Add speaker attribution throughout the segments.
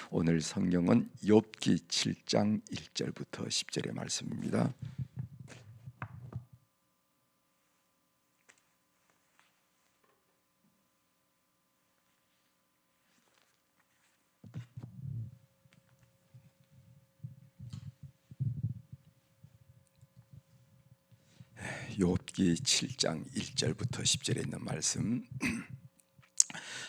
Speaker 1: 오늘 성경은 욥기 7장 1절부터 10절의 말씀입니다. 욥기 7장 1절부터 10절에 있는 말씀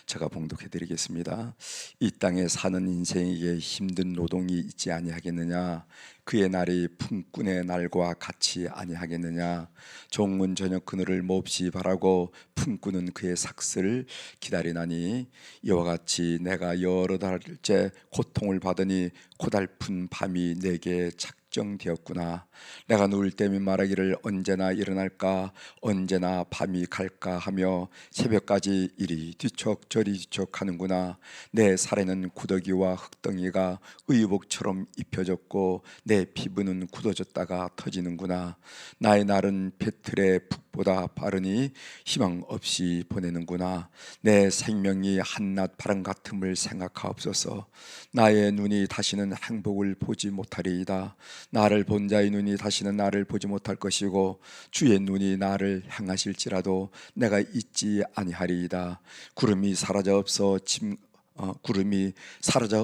Speaker 1: 제가 봉독해 드리겠습니다. 이 땅에 사는 인생에게 힘든 노동이 있지 아니하겠느냐? 그의 날이 품꾼의 날과 같이 아니하겠느냐? 종은 저녁 그늘을 몹시 바라고 품꾼은 그의 삭슬을 기다리나니, 이와 같이 내가 여러 달째 고통을 받으니 고달픈 밤이 내게 작정되었구나. 내가 누울 때면 말하기를 언제나 일어날까, 언제나 밤이 갈까 하며 새벽까지 이리 뒤척 저리 뒤척 하는구나. 내 살에는 구더기와 흙덩이가 의복처럼 입혀졌고 내 피부는 굳어졌다가 터지는구나. 나의 날은 배틀의 북보다 빠르니 희망 없이 보내는구나. 내 생명이 한낮 바람 같음을 생각하옵소서. 나의 눈이 다시는 행복을 보지 못하리이다. 나를 본 자의 눈이 다시는 나를 보지 못할 것이고 주의 눈이 나를 향하실지라도 내가 잊지 아니하리이다. 구름이 사라져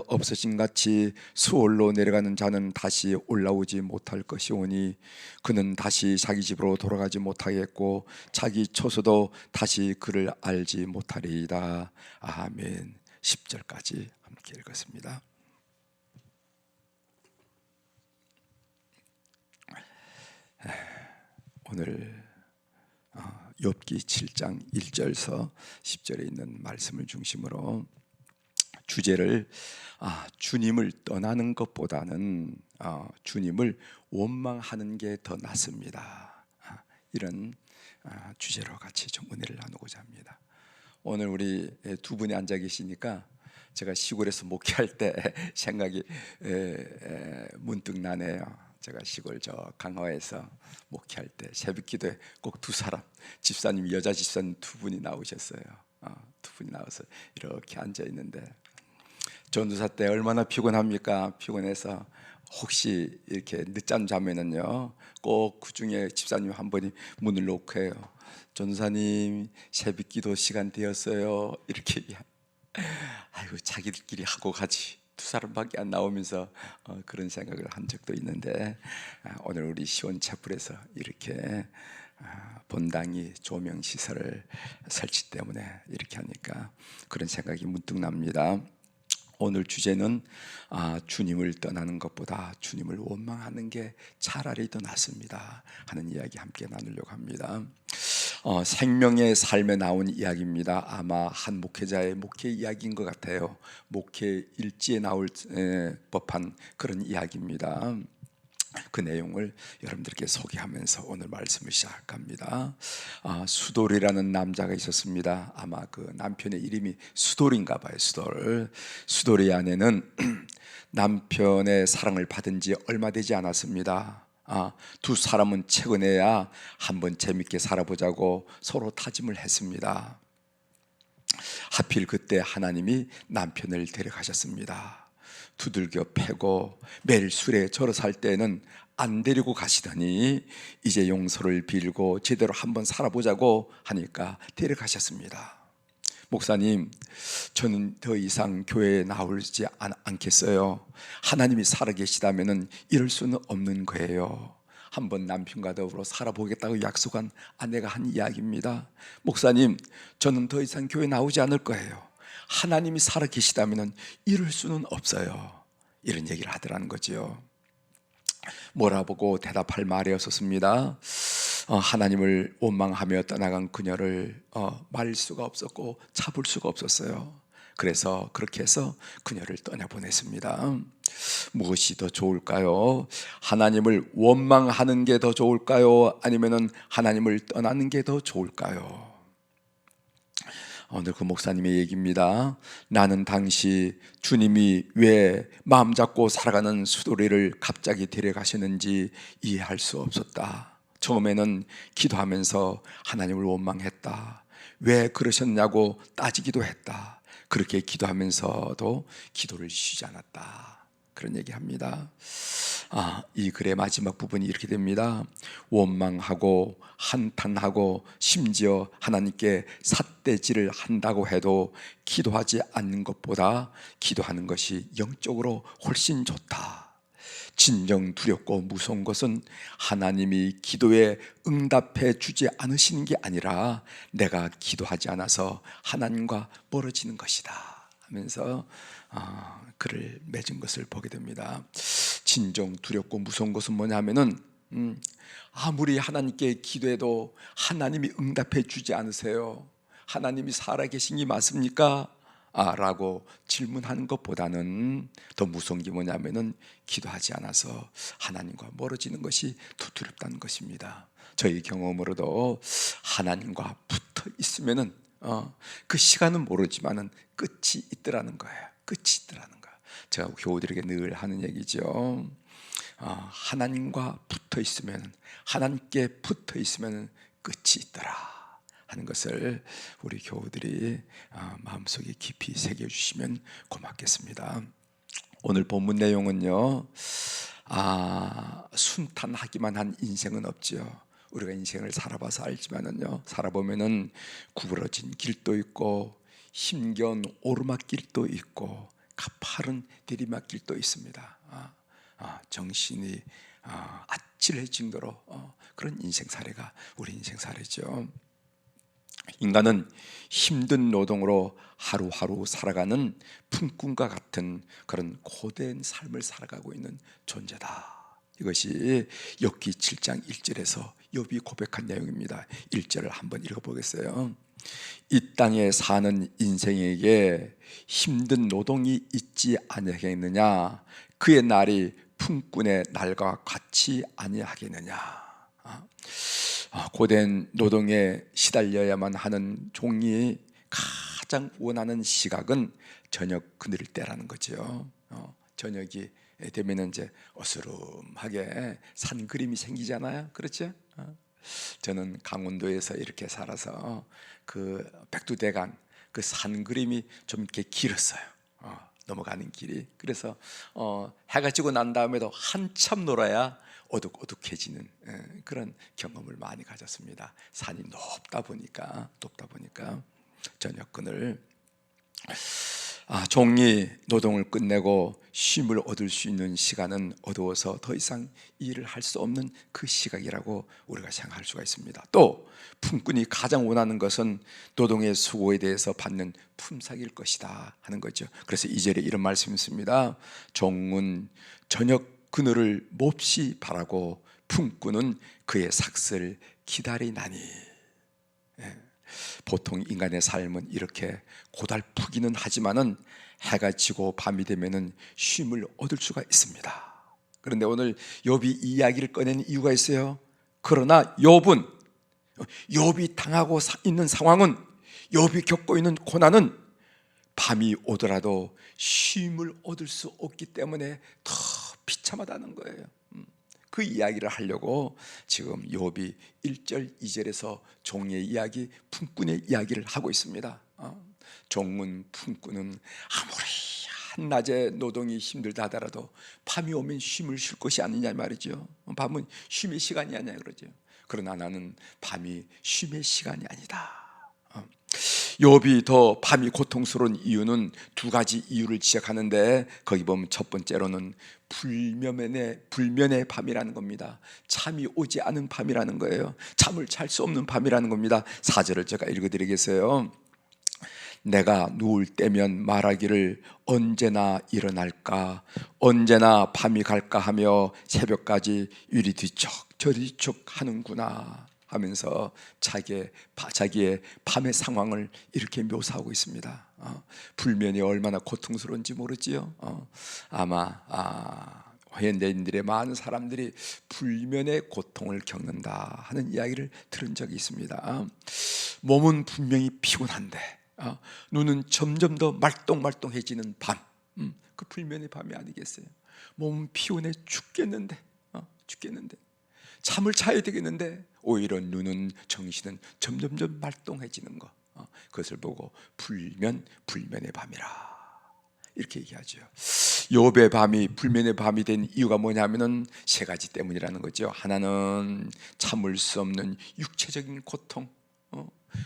Speaker 1: 없어진 같이 수월로 내려가는 자는 다시 올라오지 못할 것이오니, 그는 다시 자기 집으로 돌아가지 못하겠고 자기 처소도 다시 그를 알지 못하리이다. 아멘. 10절까지 함께 읽었습니다. 오늘 욥기 7장 1절서 10절에 있는 말씀을 중심으로 주제를 주님을 떠나는 것보다는 주님을 원망하는 게 더 낫습니다. 이런 주제로 같이 좀 은혜를 나누고자 합니다. 오늘 우리 두 분이 앉아 계시니까 제가 시골에서 목회할 때 생각이 문득 나네요. 제가 시골 저 강화에서 목회할 때 새벽기도에 꼭 두 사람, 집사님, 여자 집사님 두 분이 나오셨어요. 두 분이 나와서 이렇게 앉아 있는데, 전도사 때 얼마나 피곤합니까? 피곤해서 혹시 이렇게 늦잠 자면은요, 꼭 그 중에 집사님 한 분이 문을 놓고 해요. 전도사님, 새벽기도 시간 되었어요. 이렇게 아이고, 자기들끼리 하고 가지. 두 사람밖에 안 나오면서 그런 생각을 한 적도 있는데, 오늘 우리 시온차플에서 이렇게 본당이 조명 시설을 설치 때문에 이렇게 하니까 그런 생각이 문득 납니다. 오늘 주제는 주님을 떠나는 것보다 주님을 원망하는 게 차라리 더 낫습니다 하는 이야기 함께 나누려고 합니다. 생명의 삶에 나온 이야기입니다. 아마 한 목회자의 목회 이야기인 것 같아요. 목회 일지에 나올 법한 그런 이야기입니다. 그 내용을 여러분들께 소개하면서 오늘 말씀을 시작합니다. 수돌이라는 남자가 있었습니다. 아마 그 남편의 이름이 수돌인가 봐요. 수돌이 아내는 남편의 사랑을 받은 지 얼마 되지 않았습니다. 두 사람은 최근에야 한번 재밌게 살아보자고 서로 다짐을 했습니다. 하필 그때 하나님이 남편을 데려가셨습니다. 두들겨 패고 매일 술에 절어 살 때는 안 데리고 가시더니 이제 용서를 빌고 제대로 한번 살아보자고 하니까 데려가셨습니다. 목사님, 저는 더 이상 교회에 나오지 않겠어요. 하나님이 살아계시다면 이럴 수는 없는 거예요. 한번 남편과 더불어 살아보겠다고 약속한 아내가 한 이야기입니다. 목사님, 저는 더 이상 교회 나오지 않을 거예요. 하나님이 살아계시다면 이럴 수는 없어요. 이런 얘기를 하더라는 거죠. 몰아보고 대답할 말이 없었습니다. 하나님을 원망하며 떠나간 그녀를 말릴 수가 없었고 잡을 수가 없었어요. 그래서 그렇게 해서 그녀를 떠나보냈습니다. 무엇이 더 좋을까요? 하나님을 원망하는 게 더 좋을까요? 아니면 하나님을 떠나는 게 더 좋을까요? 오늘 그 목사님의 얘기입니다. 나는 당시 주님이 왜 마음 잡고 살아가는 수도리를 갑자기 데려가시는지 이해할 수 없었다. 처음에는 기도하면서 하나님을 원망했다. 왜 그러셨냐고 따지기도 했다. 그렇게 기도하면서도 기도를 쉬지 않았다, 그런 얘기합니다. 이 글의 마지막 부분이 이렇게 됩니다. 원망하고 한탄하고 심지어 하나님께 삿대질을 한다고 해도 기도하지 않는 것보다 기도하는 것이 영적으로 훨씬 좋다. 진정 두렵고 무서운 것은 하나님이 기도에 응답해 주지 않으시는 게 아니라 내가 기도하지 않아서 하나님과 멀어지는 것이다 하면서 글을 맺은 것을 보게 됩니다. 진정 두렵고 무서운 것은 뭐냐 하면은 아무리 하나님께 기도해도 하나님이 응답해 주지 않으세요. 하나님이 살아계신 게 맞습니까? 라고 질문하는 것보다는 더 무서운 게 뭐냐면은 기도하지 않아서 하나님과 멀어지는 것이 더 두렵다는 것입니다. 저희 경험으로도 하나님과 붙어 있으면은 그 시간은 모르지만은 끝이 있더라는 거예요. 끝이 있더라는 거예요. 제가 교우들에게 늘 하는 얘기죠. 하나님과 붙어 있으면, 하나님께 붙어 있으면 끝이 있더라 하는 것을 우리 교우들이 마음속에 깊이 새겨주시면 고맙겠습니다. 오늘 본문 내용은요, 순탄하기만 한 인생은 없죠. 우리가 인생을 살아봐서 알지만은요, 살아보면은 구부러진 길도 있고 힘겨운 오르막길도 있고 가파른 내리막길도 있습니다. 정신이 아찔해질 정도로 그런 인생사례가 우리 인생사례죠. 인간은 힘든 노동으로 하루하루 살아가는 품꾼과 같은 그런 고된 삶을 살아가고 있는 존재다. 이것이 욥기 7장 1절에서 욥이 고백한 내용입니다. 1절을 한번 읽어보겠어요. 이 땅에 사는 인생에게 힘든 노동이 있지 아니하겠느냐? 그의 날이 품꾼의 날과 같이 아니하겠느냐? 고된 노동에 시달려야만 하는 종이 가장 원하는 시각은 저녁 그늘 때라는 거죠. 저녁이 되면 이제 어스름하게 산 그림이 생기잖아요. 그렇죠? 저는 강원도에서 이렇게 살아서 그 백두대간 그 산 그림이 좀 이렇게 길었어요. 넘어가는 길이. 그래서 해가 지고 난 다음에도 한참 놀아야 어둑어둑해지는 그런 경험을 많이 가졌습니다. 산이 높다 보니까 저녁끈을 종이 노동을 끝내고 쉼을 얻을 수 있는 시간은 어두워서 더 이상 일을 할 수 없는 그 시각이라고 우리가 생각할 수가 있습니다. 또 품꾼이 가장 원하는 것은 노동의 수고에 대해서 받는 품삯일 것이다 하는 거죠. 그래서 2절에 이런 말씀이 있습니다. 종은 저녁 그늘을 몹시 바라고 품꾼은 그의 삭슬 기다리나니. 보통 인간의 삶은 이렇게 고달프기는 하지만은 해가 지고 밤이 되면은 쉼을 얻을 수가 있습니다. 그런데 오늘 욥이 이 이야기를 꺼낸 이유가 있어요. 그러나 욥이 당하고 있는 상황은, 욥이 겪고 있는 고난은 밤이 오더라도 쉼을 얻을 수 없기 때문에 더 비참하다는 거예요. 그 이야기를 하려고 지금 욥이 1절 2절에서 종의 이야기, 품꾼의 이야기를 하고 있습니다. 종은 품꾼은 아무리 한낮에 노동이 힘들다 하더라도 밤이 오면 쉼을 쉴 것이 아니냐 말이죠. 밤은 쉼의 시간이 아니냐 그러죠. 그러나 나는 밤이 쉼의 시간이 아니다. 욥이 더 밤이 고통스러운 이유는 두 가지 이유를 지적하는데, 거기 보면 첫 번째로는 불면의 밤이라는 겁니다. 잠이 오지 않은 밤이라는 거예요. 잠을 잘 수 없는 밤이라는 겁니다. 4절을 제가 읽어드리겠어요. 내가 누울 때면 말하기를 언제나 일어날까, 언제나 밤이 갈까 하며 새벽까지 이리 뒤척 저리 뒤척 하는구나 하면서 자기의 밤의 상황을 이렇게 묘사하고 있습니다. 불면이 얼마나 고통스러운지 모르지요. 아마 현대인들의 많은 사람들이 불면의 고통을 겪는다 하는 이야기를 들은 적이 있습니다. 몸은 분명히 피곤한데 눈은 점점 더 말똥말똥해지는 밤, 그 불면의 밤이 아니겠어요? 몸은 피곤해 죽겠는데 잠을 자야 되겠는데 오히려 눈은, 정신은 점점점 말똥해지는 거. 그것을 보고 불면 불면의 밤이라 이렇게 얘기하죠. 욥의 밤이 불면의 밤이 된 이유가 뭐냐면은 세 가지 때문이라는 거죠. 하나는 참을 수 없는 육체적인 고통,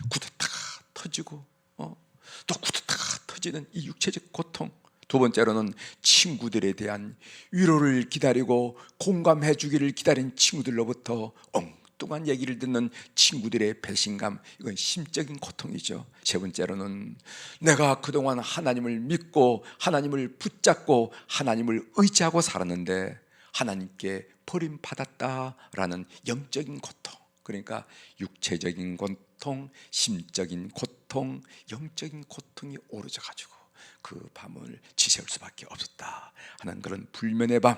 Speaker 1: 구두타가 터지고 또 구두타가 터지는 이 육체적 고통. 두 번째로는 친구들에 대한 위로를 기다리고 공감해 주기를 기다린 친구들로부터 엉뚱한 얘기를 듣는 친구들의 배신감, 이건 심적인 고통이죠. 세 번째로는 내가 그동안 하나님을 믿고 하나님을 붙잡고 하나님을 의지하고 살았는데 하나님께 버림받았다라는 영적인 고통. 그러니까 육체적인 고통, 심적인 고통, 영적인 고통이 오르져 가지고 그 밤을 지새울 수밖에 없었다 하는 그런 불면의 밤.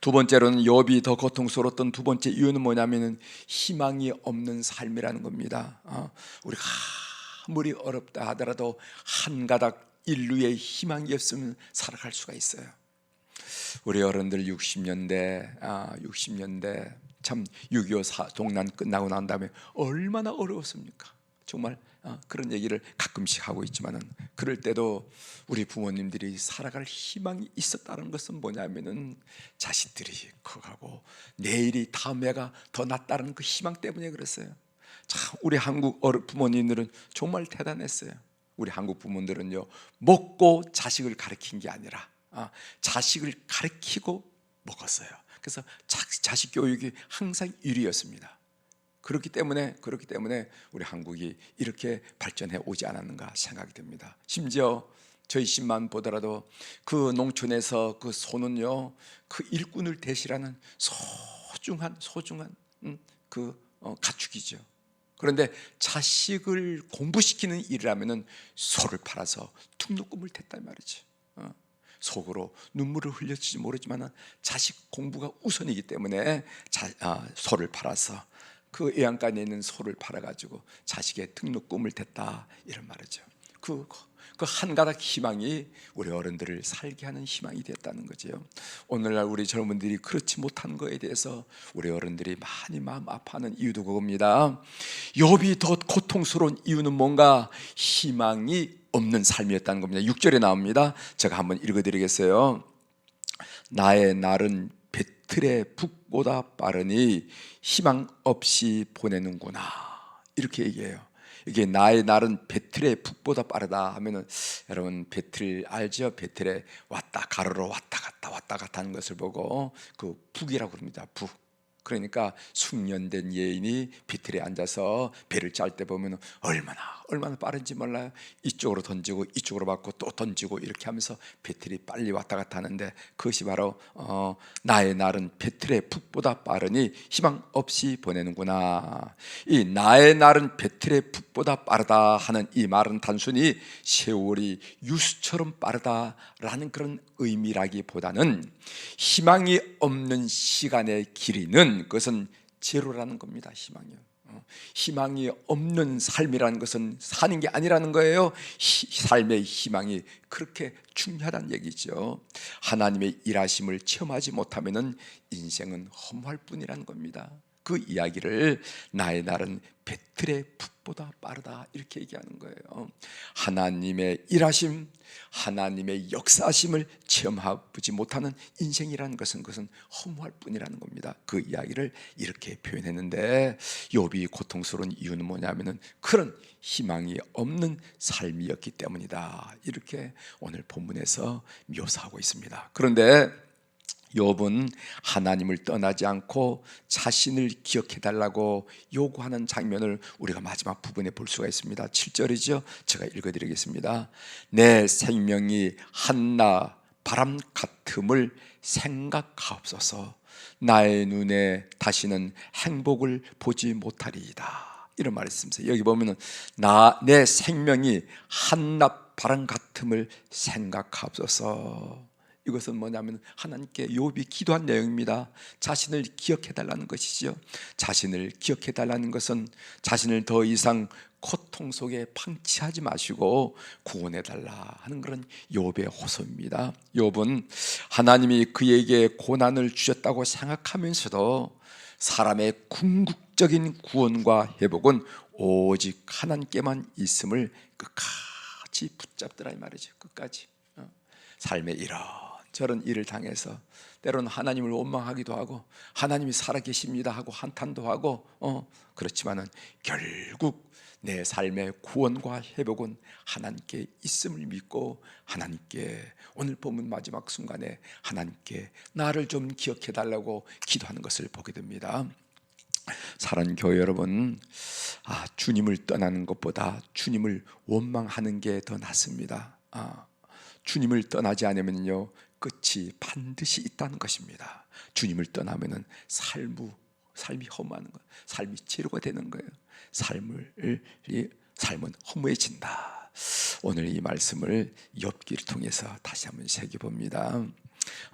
Speaker 1: 두 번째로는 욥이 더 고통스러웠던 두 번째 이유는 뭐냐면은 희망이 없는 삶이라는 겁니다. 우리가 아무리 어렵다 하더라도 한 가닥 인류의 희망이 없으면 살아갈 수가 있어요. 우리 어른들 60년대 참 6.25 동란 끝나고 난 다음에 얼마나 어려웠습니까? 정말 그런 얘기를 가끔씩 하고 있지만은 그럴 때도 우리 부모님들이 살아갈 희망이 있었다는 것은 뭐냐면은 자식들이 커가고 내일이 다음 해가 더 낫다는 그 희망 때문에 그랬어요. 참 우리 한국 부모님들은 정말 대단했어요. 우리 한국 부모들은요 먹고 자식을 가르친 게 아니라 자식을 가르치고 먹었어요. 그래서 자식 교육이 항상 1위였습니다. 그렇기 때문에 우리 한국이 이렇게 발전해 오지 않았는가 생각이 됩니다. 심지어 저희 집만 보더라도 그 농촌에서 그 소는요 그 일꾼을 대신하는 소중한 그 가축이죠. 그런데 자식을 공부시키는 일이라면은 소를 팔아서 툭누꿈을 댔단 말이죠. 속으로 눈물을 흘렸지 모르지만 자식 공부가 우선이기 때문에 소를 팔아서 그 애양간에 있는 소를 팔아가지고 자식의 등록금을 댔다 이런 말이죠. 그 한 가닥 희망이 우리 어른들을 살게 하는 희망이 됐다는 거죠. 오늘날 우리 젊은들이 그렇지 못한 거에 대해서 우리 어른들이 많이 마음 아파하는 이유도 그겁니다. 욥이 더 고통스러운 이유는 뭔가 희망이 없는 삶이었다는 겁니다. 6절에 나옵니다. 제가 한번 읽어드리겠어요. 나의 날은 배틀의 북보다 빠르니 희망 없이 보내는구나 이렇게 얘기해요. 이게 나의 날은 배틀의 북보다 빠르다 하면은 여러분 배틀 알죠? 배틀에 왔다 가로로 왔다 갔다 하는 것을 보고 그 북이라고 합니다. 북. 그러니까 숙련된 예인이 배틀에 앉아서 배를 짤 때 보면 얼마나 빠른지 몰라요. 이쪽으로 던지고 이쪽으로 받고 또 던지고 이렇게 하면서 배틀이 빨리 왔다 갔다 하는데 그것이 바로 나의 날은 배틀의 북보다 빠르니 희망 없이 보내는구나. 이 나의 날은 배틀의 북보다 빠르다 하는 이 말은 단순히 세월이 유수처럼 빠르다라는 그런 의미라기보다는 희망이 없는 시간의 길이는 그것은 제로라는 겁니다. 희망이 없는 삶이라는 것은 사는 게 아니라는 거예요. 삶의 희망이 그렇게 중요하다는 얘기죠. 하나님의 일하심을 체험하지 못하면 인생은 허무할 뿐이라는 겁니다. 그 이야기를 나의 날은 배틀의 북보다 빠르다 이렇게 얘기하는 거예요. 하나님의 일하심, 하나님의 역사하심을 체험하지 못하는 인생이라는 것은 그것은 허무할 뿐이라는 겁니다. 그 이야기를 이렇게 표현했는데 욥이 고통스러운 이유는 뭐냐면은 그런 희망이 없는 삶이었기 때문이다. 이렇게 오늘 본문에서 묘사하고 있습니다. 그런데 욥은 하나님을 떠나지 않고 자신을 기억해 달라고 요구하는 장면을 우리가 마지막 부분에 볼 수가 있습니다. 7절이죠. 제가 읽어드리겠습니다. 내 생명이 한낮 바람 같음을 생각하옵소서. 나의 눈에 다시는 행복을 보지 못하리이다. 이런 말이 있습니다. 여기 보면은 내 생명이 한낮 바람 같음을 생각하옵소서. 이것은 뭐냐면 하나님께 욥이 기도한 내용입니다. 자신을 기억해 달라는 것이죠. 자신을 기억해 달라는 것은 자신을 더 이상 고통 속에 방치하지 마시고 구원해 달라 하는 그런 욥의 호소입니다. 욥은 하나님이 그에게 고난을 주셨다고 생각하면서도 사람의 궁극적인 구원과 회복은 오직 하나님께만 있음을 끝까지 붙잡더라 이 말이죠. 끝까지. 삶의 이런저런 일을 당해서 때로는 하나님을 원망하기도 하고 하나님이 살아계십니다 하고 한탄도 하고 그렇지만은 결국 내 삶의 구원과 회복은 하나님께 있음을 믿고 하나님께 오늘 본문 마지막 순간에 하나님께 나를 좀 기억해 달라고 기도하는 것을 보게 됩니다. 사랑하는 교회 여러분, 주님을 떠나는 것보다 주님을 원망하는 게 더 낫습니다. 주님을 떠나지 않으면요 끝이 반드시 있다는 것입니다. 주님을 떠나면은 삶이 허무한 거, 삶이 치료가 되는 거예요. 삶은 허무해진다. 오늘 이 말씀을 욥기를 통해서 다시 한번 새겨봅니다.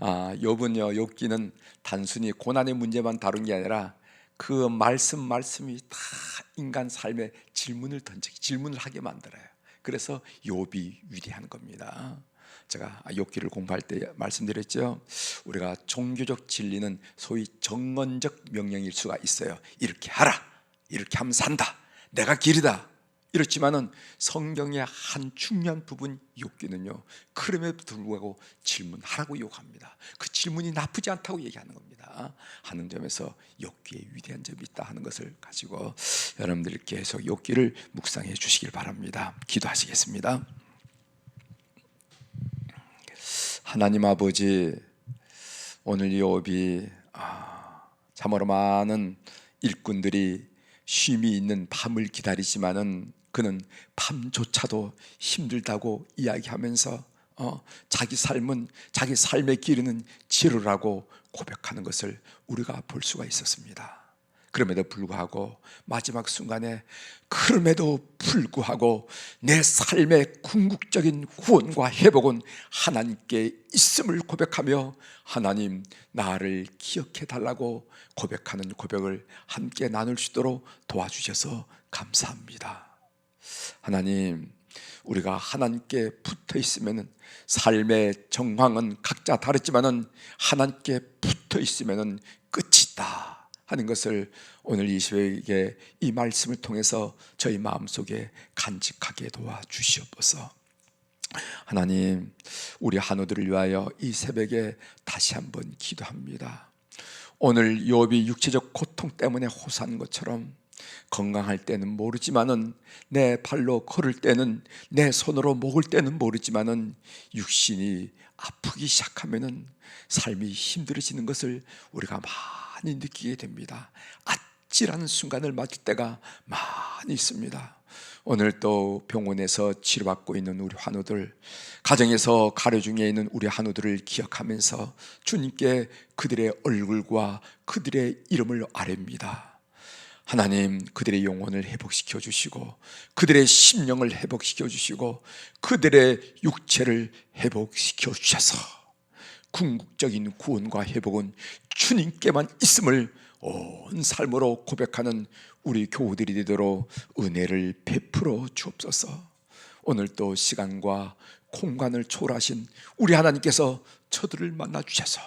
Speaker 1: 욥기는 단순히 고난의 문제만 다룬 게 아니라 그 말씀이 다 인간 삶에 질문을 하게 만들어요. 그래서 욥이 위대한 겁니다. 제가 욥기를 공부할 때 말씀드렸죠. 우리가 종교적 진리는 소위 정언적 명령일 수가 있어요. 이렇게 하라, 이렇게 하면 산다, 내가 길이다. 이렇지만은 성경의 한 중요한 부분 욥기는요 그럼에도 불구하고 질문하라고 요구합니다. 그 질문이 나쁘지 않다고 얘기하는 겁니다. 하는 점에서 욥기에 위대한 점이 있다 하는 것을 가지고 여러분들이 계속 욥기를 묵상해 주시길 바랍니다. 기도하시겠습니다. 하나님 아버지, 오늘 욥이 참으로 많은 일꾼들이 쉼이 있는 밤을 기다리지만은 그는 밤조차도 힘들다고 이야기하면서 자기 삶의 길은 지루라고 고백하는 것을 우리가 볼 수가 있었습니다. 그럼에도 불구하고 마지막 순간에 내 삶의 궁극적인 구원과 회복은 하나님께 있음을 고백하며 하나님 나를 기억해 달라고 고백하는 고백을 함께 나눌 수 있도록 도와주셔서 감사합니다. 하나님, 우리가 하나님께 붙어 있으면 삶의 정황은 각자 다르지만은 하나님께 붙어 있으면 끝이다 하는 것을 오늘 이 시간에 이 말씀을 통해서 저희 마음속에 간직하게 도와주시옵소서. 하나님, 우리 한우들을 위하여 이 새벽에 다시 한번 기도합니다. 오늘 욥이 육체적 고통 때문에 호소한 것처럼 건강할 때는 모르지만은 내 발로 걸을 때는, 내 손으로 먹을 때는 모르지만은 육신이 아프기 시작하면은 삶이 힘들어지는 것을 우리가 많이 느끼게 됩니다. 아찔한 순간을 맞을 때가 많이 있습니다. 오늘 또 병원에서 치료받고 있는 우리 환우들, 가정에서 가려 중에 있는 우리 환우들을 기억하면서 주님께 그들의 얼굴과 그들의 이름을 아뢰입니다. 하나님, 그들의 영혼을 회복시켜 주시고 그들의 심령을 회복시켜 주시고 그들의 육체를 회복시켜 주셔서 궁극적인 구원과 회복은 주님께만 있음을 온 삶으로 고백하는 우리 교우들이 되도록 은혜를 베풀어 주옵소서. 오늘 또 시간과 공간을 초월하신 우리 하나님께서 저들을 만나 주셔서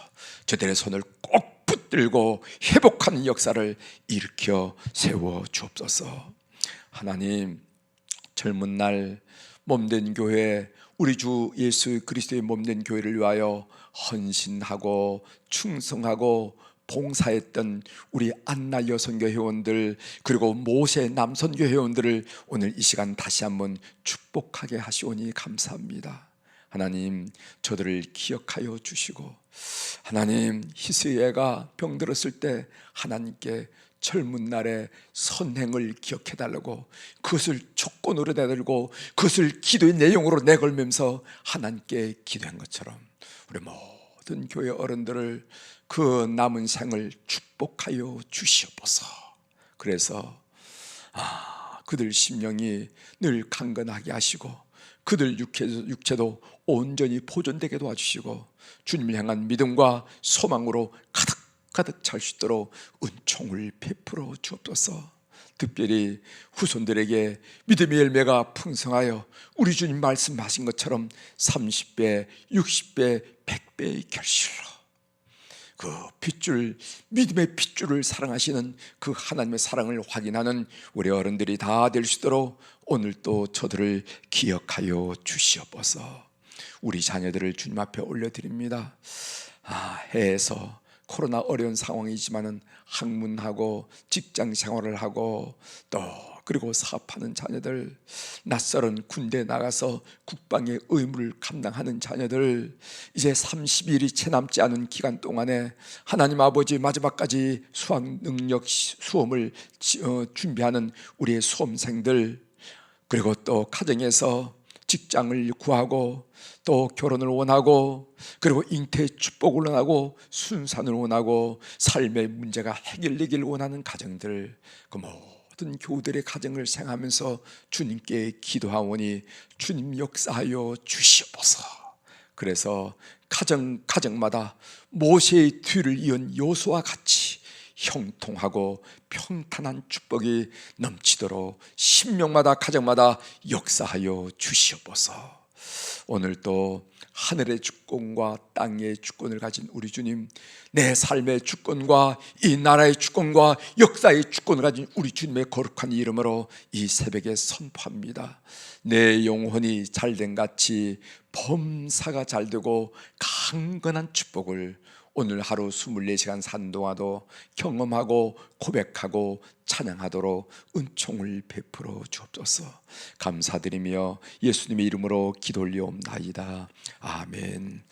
Speaker 1: 저들의 손을 꼭 붙들고 회복하는 역사를 일으켜 세워 주옵소서. 하나님, 젊은 날 몸된 교회, 우리 주 예수 그리스도의 몸된 교회를 위하여 헌신하고 충성하고 봉사했던 우리 안나 여성교 회원들, 그리고 모세 남선교 회원들을 오늘 이 시간 다시 한번 축복하게 하시오니 감사합니다. 하나님, 저들을 기억하여 주시고, 하나님, 히스기야가 병들었을 때 하나님께 젊은 날의 선행을 기억해 달라고 그것을 조건으로 내들고 그것을 기도의 내용으로 내걸면서 하나님께 기도한 것처럼 우리 모든 교회 어른들을 그 남은 생을 축복하여 주시옵소서. 그래서 그들 심령이 늘 강건하게 하시고 그들 육체도 온전히 보존되게 도와주시고 주님을 향한 믿음과 소망으로 가득 찰 수 있도록 은총을 베풀어 주옵소서. 특별히 후손들에게 믿음의 열매가 풍성하여 우리 주님 말씀하신 것처럼 30배, 60배, 100배의 결실로 그 핏줄, 믿음의 핏줄을 사랑하시는 그 하나님의 사랑을 확인하는 우리 어른들이 다 될 수 있도록 오늘 또 저들을 기억하여 주시옵소서. 우리 자녀들을 주님 앞에 올려드립니다. 해에서 코로나 어려운 상황이지만은 학문하고 직장 생활을 하고 또 그리고 사업하는 자녀들, 낯설은 군대 나가서 국방의 의무를 감당하는 자녀들, 이제 30일이 채 남지 않은 기간 동안에 하나님 아버지 마지막까지 수학 능력 수험을 준비하는 우리의 수험생들, 그리고 또 가정에서 직장을 구하고 또 결혼을 원하고 그리고 잉태의 축복을 원하고 순산을 원하고 삶의 문제가 해결되길 원하는 가정들, 그 모든 교우들의 가정을 생각하면서 주님께 기도하오니 주님 역사하여 주시옵소서. 그래서 가정마다 모세의 뒤를 이은 여호수아와 같이 형통하고 평탄한 축복이 넘치도록 신명마다 가정마다 역사하여 주시옵소서. 오늘 또 하늘의 주권과 땅의 주권을 가진 우리 주님, 내 삶의 주권과 이 나라의 주권과 역사의 주권을 가진 우리 주님의 거룩한 이름으로 이 새벽에 선포합니다. 내 영혼이 잘된 같이 범사가 잘되고 강건한 축복을 오늘 하루 24시간 산 동안도 경험하고 고백하고 찬양하도록 은총을 베풀어 주옵소서. 감사드리며 예수님의 이름으로 기도 올리옵나이다. 아멘.